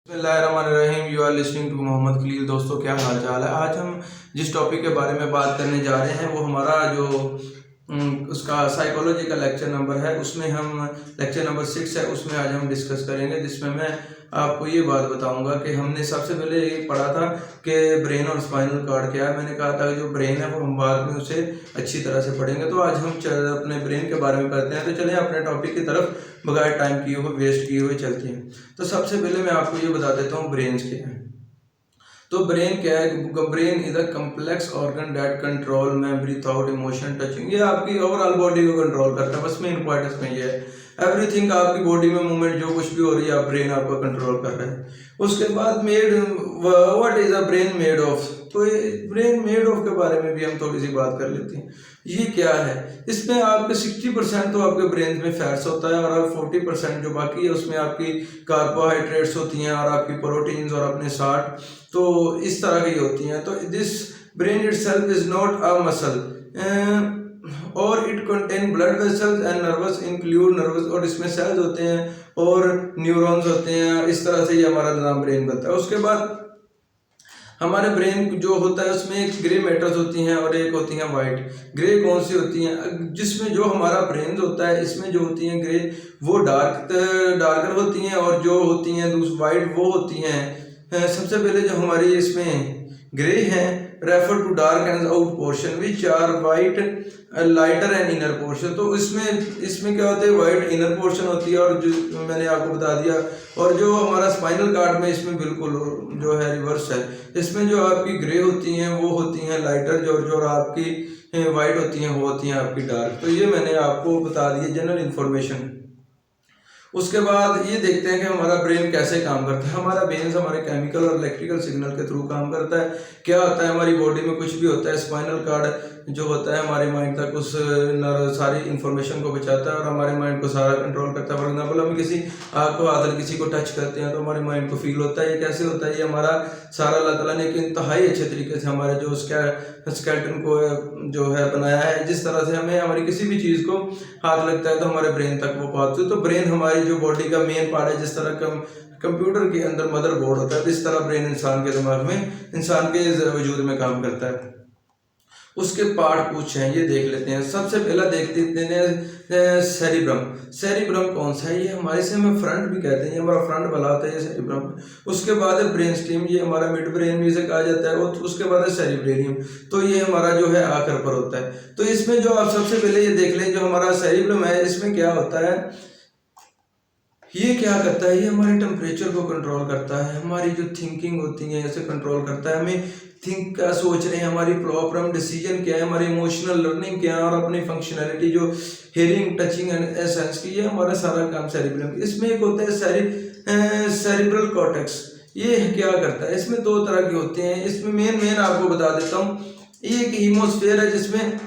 बिस्मिल्लाहिर्रहमानिर्रहीम। You are listening to Mohammad Khalil. दोस्तों, क्या हाल चाल है। आज हम जिस टॉपिक के बारे में बात करने जा रहे हैं वो हमारा जो उसका साइकोलॉजी का लेक्चर नंबर है, उसमें हम लेक्चर नंबर 6 है, उसमें आज हम डिस्कस करेंगे, जिसमें मैं आपको ये बात बताऊंगा कि हमने सबसे पहले ये पढ़ा था कि ब्रेन और स्पाइनल कॉर्ड क्या है। मैंने कहा था कि जो ब्रेन है वो हम बाद में उसे अच्छी तरह से पढ़ेंगे। तो आज हम अपने ब्रेन के बारे में करते हैं। तो चलिए अपने टॉपिक की तरफ बगैर टाइम किए हुए वेस्ट किए हुए चलते हैं। तो सबसे पहले मैं आपको ये बता देता हूँ ब्रेन्स क्या है। तो ब्रेन क्या है? Brain is a complex organ that control memory, thought, emotion, touching. ये आपकी ओवरऑल बॉडी को कंट्रोल करता है। बस में इंपॉर्टेंस में ये है एवरीथिंग, आपकी बॉडी में मूवमेंट जो कुछ भी हो रही है आप ब्रेन आपका कंट्रोल कर रहे हैं। उसके बाद made, what is a brain made of. तो ये ब्रेन मेड ऑफ के बारे में भी हम थोड़ी सी बात कर लेते हैं। ये क्या है? इसमें आपके 60% तो आपके ब्रेन में फैट्स होता है और 40% जो बाकी है उसमें आपकी कार्बोहाइड्रेट्स होती हैं और आपकी प्रोटीन्स और अपने 60 तो इस तरह की होती हैं। तो this brain itself is not a muscle और it contain blood vessels and nerves include nerves, और इसमें सेल्स होते हैं और न्यूरॉन्स होते हैं। इस तरह से ये हमारा नाम ब्रेन बनता है। उसके बाद हमारे ब्रेन जो होता है उसमें एक ग्रे मैटर्स होती हैं और एक होती हैं वाइट। ग्रे कौन सी होती हैं? जिसमें जो हमारा ब्रेन होता है इसमें जो होती हैं ग्रे वो डार्कर होती हैं, और जो होती हैं वाइट वो होती हैं सबसे पहले जो हमारी इसमें ग्रे हैं refer to dark and out portion which are white lighter and inner portion. तो इसमें क्या होता है? वाइट इनर पोर्शन होती है और जो मैंने आपको बता दिया। और जो हमारा स्पाइनल कार्ड में इसमें बिल्कुल जो है रिवर्स है। इसमें जो आपकी ग्रे होती हैं वो होती हैं लाइटर, जो आपकी वाइट होती हैं वो होती हैं आपकी डार्क। तो ये मैंने आपको बता दिया जनरल इन्फॉर्मेशन। उसके बाद ये देखते हैं कि हमारा ब्रेन कैसे काम करता है। हमारा ब्रेन हमारे केमिकल और इलेक्ट्रिकल सिग्नल के थ्रू काम करता है। क्या होता है हमारी बॉडी में कुछ भी होता है, स्पाइनल कार्ड जो होता है हमारे माइंड तक उस सारी इंफॉर्मेशन को पहुंचाता है और हमारे माइंड को सारा कंट्रोल करता है। फॉर एग्जाम्पल हम किसी आग को हाथ किसी को टच करते हैं तो हमारे माइंड को फील होता है। ये कैसे होता है? ये हमारा सारा अल्लाह ताला ने एक इंतहाई अच्छे तरीके से हमारे जो स्केलेटन को जो है बनाया है। जिस तरह से हमें हमारी किसी भी चीज़ को हाथ लगता है तो हमारे ब्रेन तक वो पहुंचती है। तो ब्रेन हमारी जो बॉडी का मेन पार्ट है। जिस तरह कंप्यूटर के अंदर मदरबोर्ड होता है, इस तरह ब्रेन इंसान के दिमाग में, इंसान के वजूद में काम करता है। उसके पार्ट कुछ हैं, ये देख लेते हैं। सबसे पहला देखते हैं सेरिब्रम। सेरिब्रम कौन सा है? ये हमारे से हमें फ्रंट भी कहते हैं, ये हमारा फ्रंट वाला होता है ये सेरिब्रम। उसके बाद है ब्रेन स्टीम, ये हमारा मिड ब्रेन भी इसे कहा जाता है। और उसके बाद है सेरिब्रेनियम, तो ये हमारा जो है आखिर पर होता है। तो इसमें जो आप सबसे पहले ये देख लें, जो हमारा सेरिब्रम है इसमें क्या होता है? ये क्या करता है? ये हमारे टेम्परेचर को कंट्रोल करता है, हमारी जो थिंकिंग होती है इसे कंट्रोल करता है। हमें थिंक क्या सोच रहे हैं, हमारी प्रॉब्लम डिसीजन क्या है, हमारी इमोशनल लर्निंग क्या है, और अपनी फंक्शनैलिटी जो हेयरिंग, टचिंग एंड सेंस की, ये हमारा सारा काम सेरिब्रम। इसमें एक होता है सेरिब्रल कॉर्टेक्स। ये क्या करता है? इसमें दो तरह के होते हैं। इसमें मेन आपको बता देता हूँ। ये एक हीमोस्फीयर है जिसमें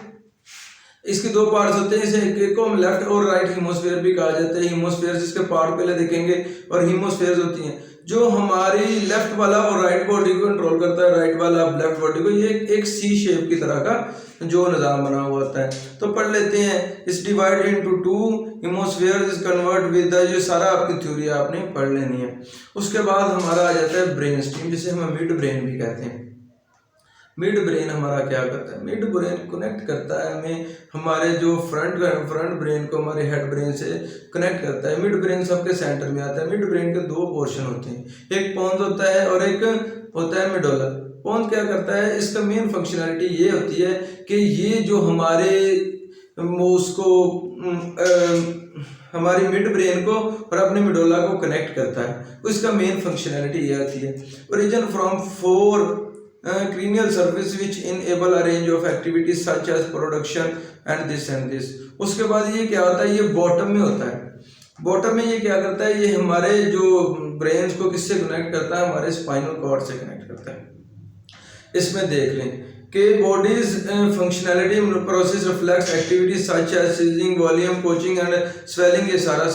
इसके दो पार्ट्स होते हैं। इसे एक को हम लेफ्ट और राइट हीमोस्फीयर भी कहा जाता है। हीमोस्फीयर जिसके पार्ट पहले देखेंगे, और हीमोस्फीयर्स होती हैं जो हमारी लेफ्ट वाला और राइट बॉडी को कंट्रोल करता है, राइट वाला लेफ्ट बॉडी को। ये एक सी शेप की तरह का जो निजाम बना हुआ होता है। तो पढ़ लेते हैं। इस divide into 2 hemispheres is convert with the, ये सारा आपकी थ्योरी आपने पढ़ लेनी है। उसके बाद हमारा आ जाता है ब्रेन स्टीम, जिसे हम मिड ब्रेन भी कहते हैं। मिड ब्रेन हमारा क्या करता है? मिड ब्रेन कनेक्ट करता है हमें हमारे जो फ्रंट ब्रेन को हमारे हेड ब्रेन से कनेक्ट करता है। मिड ब्रेन सबके सेंटर में आता है। मिड ब्रेन के दो पोर्शन होते हैं, एक पोन्स होता है और एक होता है मेडुला। पोन्स क्या करता है? इसका मेन फंक्शनैलिटी ये होती है कि ये जो हमारे उसको हमारी मिड ब्रेन को और अपने मेडुला को कनेक्ट करता है। इसका मेन फंक्शनैलिटी ये आती है। Origin from 4 cranial surface which enable a range of activities such as production and this। उसके बाद ये क्या होता है? ये बॉटम में होता है। बॉटम में ये क्या करता है? ये हमारे जो ब्रेन को किससे कनेक्ट करता है? हमारे स्पाइनल कॉर्ड से कनेक्ट करता है। इसमें देख लें कि body's functionality process reflex activities such as sneezing, volume, coughing and swallowing, ये सारा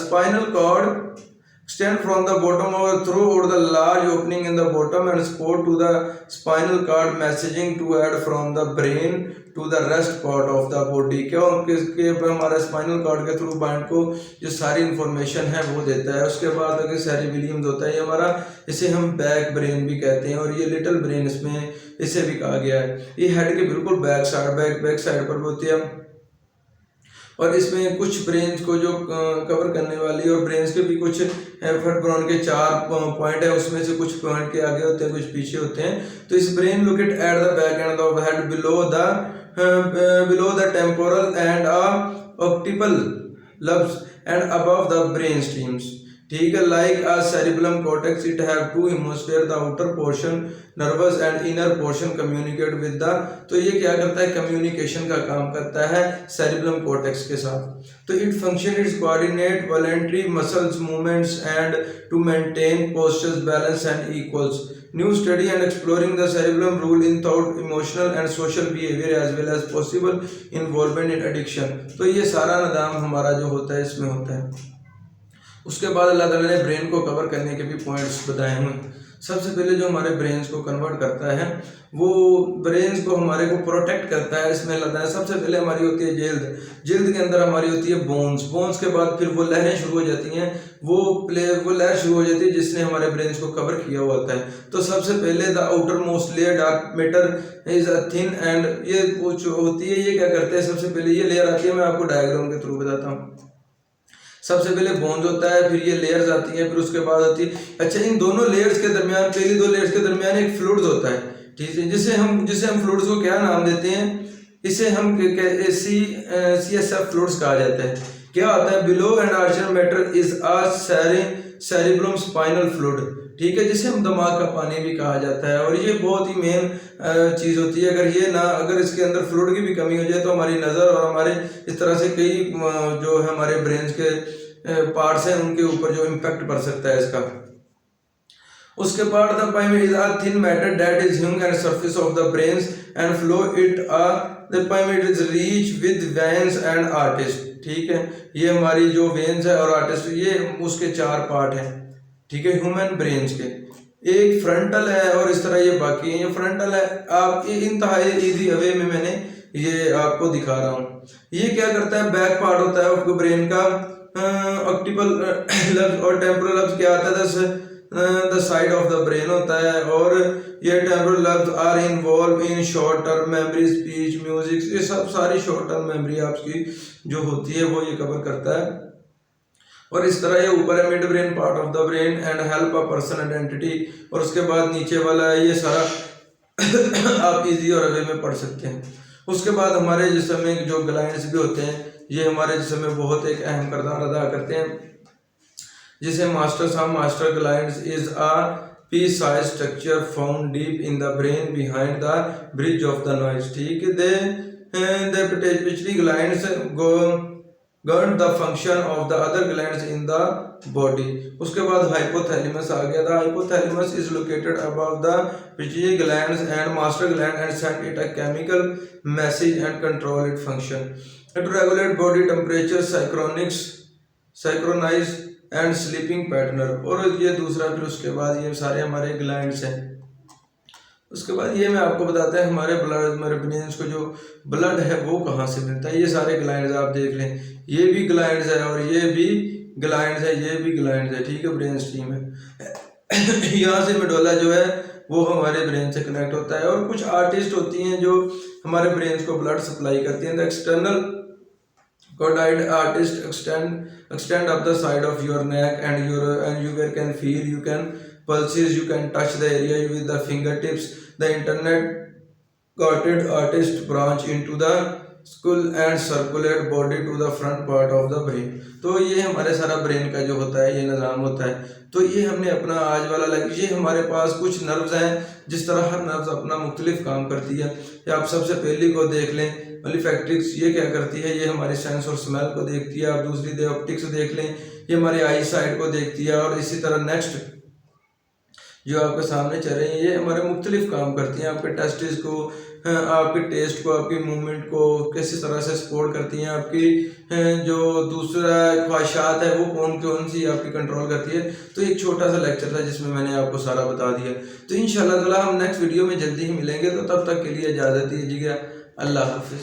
extend from the bottom or through the large opening in the bottom and support to the spinal cord messaging to add from the brain to the rest part of the body। क्या उसके हमारा spinal cord के through mind को जो सारी information है वो देता है। उसके बाद अगर सेरिबेलियम होता है ये हमारा, इसे हम बैक ब्रेन भी कहते हैं और ये लिटिल ब्रेन इसमें इसे भी कहा गया है। ये हेड के बिल्कुल बैक साइड पर होती है और इसमें कुछ ब्रेन्स को जो कवर करने वाली और ब्रेन्स के भी कुछ वर्टेब्रोन के 4 पॉइंट है, उसमें से कुछ पॉइंट के आगे होते हैं कुछ पीछे होते हैं। तो इस brain locate at the back end of head below the temporal and occipital lobes and above the brain streams। ठीक है, like a cerebellum cortex it have two hemisphere, the outer portion nervous and inner portion communicate with the। तो ये क्या करता है, communication का काम करता है cerebellum cortex के साथ। तो it function is coordinate voluntary muscles movements and to maintain postures balance and equals। New study and exploring the cerebellum role in thought emotional and social behavior as well as possible involvement in addiction। तो ये सारा निदान हमारा जो होता है इसमें होता है। उसके बाद अल्लाह ताला ने ब्रेन को कवर करने के भी पॉइंट्स बताए हुए हैं। सबसे पहले जो हमारे ब्रेन्स को कन्वर्ट करता है वो ब्रेन्स को हमारे को प्रोटेक्ट करता है। इसमें अल्लाह ताला सबसे पहले हमारी होती है जिल्द के अंदर हमारी होती है बोन्स के बाद फिर वो लहरें शुरू हो जाती हैं, वो लहर शुरू हो जाती है जिसने हमारे ब्रेन्स को कवर किया हुआ होता है। तो सबसे पहले the outer most layer dark matter is a thin and ये जो होती है ये क्या करते हैं, सबसे पहले ये लेयर आती है, मैं आपको डायग्राम के थ्रू बताता हूँ। सबसे पहले बोन्स होता है, फिर ये लेयर्स आती हैं, फिर उसके बाद आती है, अच्छा इन दोनों लेयर्स के दरमियान, पहली 2 लेयर्स के दरमियान एक फ्लूइड होता है, ठीक है, जिसे हम फ्लूइड्स को क्या नाम देते हैं, इसे हम CSF फ्लूइड्स कहा जाता है। क्या होता है, below and Archer matter is a cerebrum spinal fluid, ठीक है, जिसे हम दिमाग का पानी भी कहा जाता है। और ये बहुत ही मेन चीज़ होती है। अगर इसके अंदर फ्लूइड की भी कमी हो जाए तो हमारी नज़र और हमारे इस तरह से कई जो है हमारे ब्रेन के पार्ट्स हैं उनके ऊपर जो इम्पैक्ट पड़ सकता है इसका। उसके बाद the pia is a thin matter that is hung at surface of the brains and flow it the pia it is reach with veins and arteries, ठीक है, ये हमारी जो वेन्स है और आर्टिस्ट ये उसके 4 पार्ट हैं, ठीक है, ह्यूमन ब्रेन्स के। एक फ्रंटल है और इस तरह ये बाकी है। ये फ्रंटल है, आप इंतहाई इजी वे में मैंने ये आपको दिखा रहा हूँ। ये क्या करता है, बैक पार्ट होता है आपको ब्रेन का, ऑक्टिपल लब्स और टेम्पोरल लब्स क्या आता है, the side of the brain होता है। और ये temporal lobes are involve in short term memory, speech, music, ये सब सारी शॉर्ट टर्म मेमोरी आपकी जो होती है वो ये कवर करता है। और इस तरह ये ऊपर है mid brain part of the brain and help a person identity. और उसके बाद नीचे वाला है ये सारा आप इजी और वे में पढ़ सकते हैं। उसके बाद हमारे जिस्म में जो ग्लैंड्स भी होते हैं ये हमारे जिस्म में बहुत एक अहम किरदार अदा करते हैं, जिसे master glands is a pea size structure found deep in the brain behind the bridge of the nose, ठीक है। दे पिछली glands govern the function of the other glands in the body। उसके बाद हाइपोथैलेमस आ गया था। Hypothalamus is located above the pituitary glands and master gland and send it a chemical message and control its function। It regulate body temperature, synchronize and sleeping pattern। और ये दूसरा, फिर उसके बाद ये सारे हमारे ग्लैंड्स हैं। उसके बाद ये मैं आपको बताता है हमारे ब्रेन्स को जो ब्लड है वो कहाँ से मिलता है। ये सारे ग्लैंड्स आप देख लें, ये भी ग्लैंड्स है और ये भी ग्लैंड्स है, ये भी ग्लैंड्स है, ठीक है, ब्रेन स्ट्रीम है। यहाँ से मेडुला जो है वो हमारे ब्रेन से कनेक्ट होता है। और कुछ आर्टिस्ट होती हैं जो हमारे ब्रेन को ब्लड सप्लाई करती हैं। The external carotid arteries extend up the side of your neck and you can feel, you can pulses, you can touch the area with the fingertips। The internet carotid artist branch into the skull and circulate body to the front part of the brain। तो ये हमारे सारा brain का जो होता है ये निज़ाम होता है। तो ये हमने अपना आज वाला ये हमारे पास कुछ नर्व्स हैं, जिस तरह हर नर्व्स अपना मुख्तलिफ काम करती है। या आप सबसे पहली को देख लें, ओलिफैक्टिक्स, ये क्या करती है, ये हमारी सेंस और स्मेल को देखती है। आप दूसरी दे ऑप्टिक्स देख लें, ये हमारी आई साइड को देखती है। और इसी तरह नेक्स्ट जो आपके सामने चल रही हैं, ये हमारे मुख्तलिफ काम करती हैं। आपके टेस्टिस को, आपके टेस्ट को, आपकी मूवमेंट को किस तरह से सपोर्ट करती हैं, आपकी जो दूसरा ख्वाहिशात है वो कौन कौन सी आपकी कंट्रोल करती है। तो एक छोटा सा लेक्चर था जिसमें मैंने आपको सारा बता दिया। तो इंशाल्लाह ताला हम नेक्स्ट वीडियो में जल्दी ही मिलेंगे। तो तब तक के लिए इजाज़त दीजिएगा। अल्लाह हाफ़िज़।